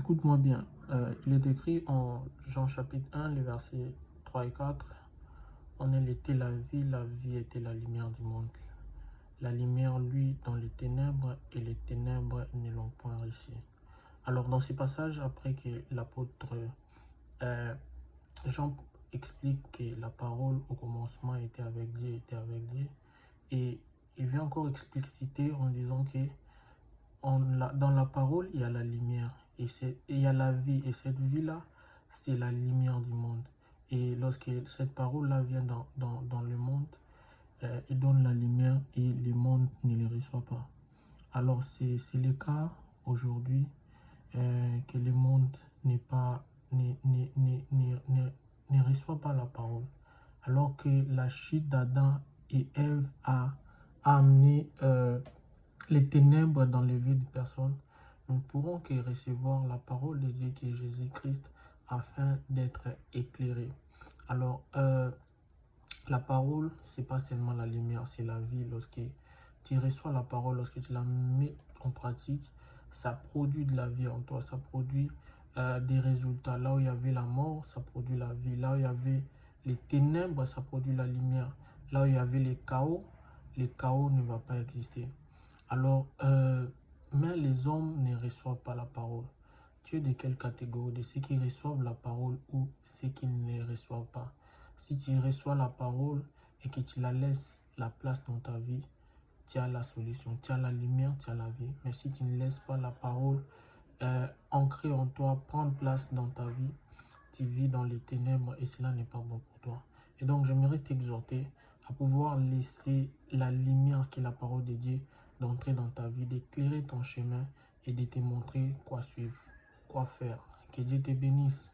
Écoute-moi bien. Il est écrit en Jean chapitre 1, les versets 3 et 4. En elle était la vie était la lumière du monde. La lumière, lui, dans les ténèbres, et les ténèbres ne l'ont point réussi. Alors, dans ces passages, après que l'apôtre euh, Jean explique que la parole au commencement était avec Dieu, et il vient encore expliciter en disant que dans la parole, il y a la lumière et il y a la vie. Et cette vie-là, c'est la lumière du monde. Et lorsque cette parole-là vient dans le monde, il donne la lumière et le monde ne le reçoit pas. Alors, c'est le cas aujourd'hui que le monde n'est pas, ne reçoit pas la parole. Alors que la chute d'Adam et Ève a amené les ténèbres dans les vies de personnes, nous ne pourrons que recevoir la parole de Dieu qui est Jésus-Christ afin d'être éclairés. Alors, la parole, c'est pas seulement la lumière, c'est la vie. Lorsque tu reçois la parole, lorsque tu la mets en pratique, ça produit de la vie en toi, ça produit des résultats. Là où il y avait la mort, ça produit la vie. Là où il y avait les ténèbres, ça produit la lumière. Là où il y avait les chaos ne va pas exister. Alors, mais les hommes ne reçoivent pas la parole. Tu es de quelle catégorie? De ceux qui reçoivent la parole ou ceux qui ne les reçoivent pas? Si tu reçois la parole et que tu la laisses la place dans ta vie, tu as la solution, tu as la lumière, tu as la vie. Mais si tu ne laisses pas la parole ancrée en toi, prendre place dans ta vie, tu vis dans les ténèbres et cela n'est pas bon pour toi. Et donc, j'aimerais t'exhorter à pouvoir laisser la lumière qui est la parole de Dieu d'entrer dans ta vie, d'éclairer ton chemin et de te montrer quoi suivre, quoi faire. Que Dieu te bénisse.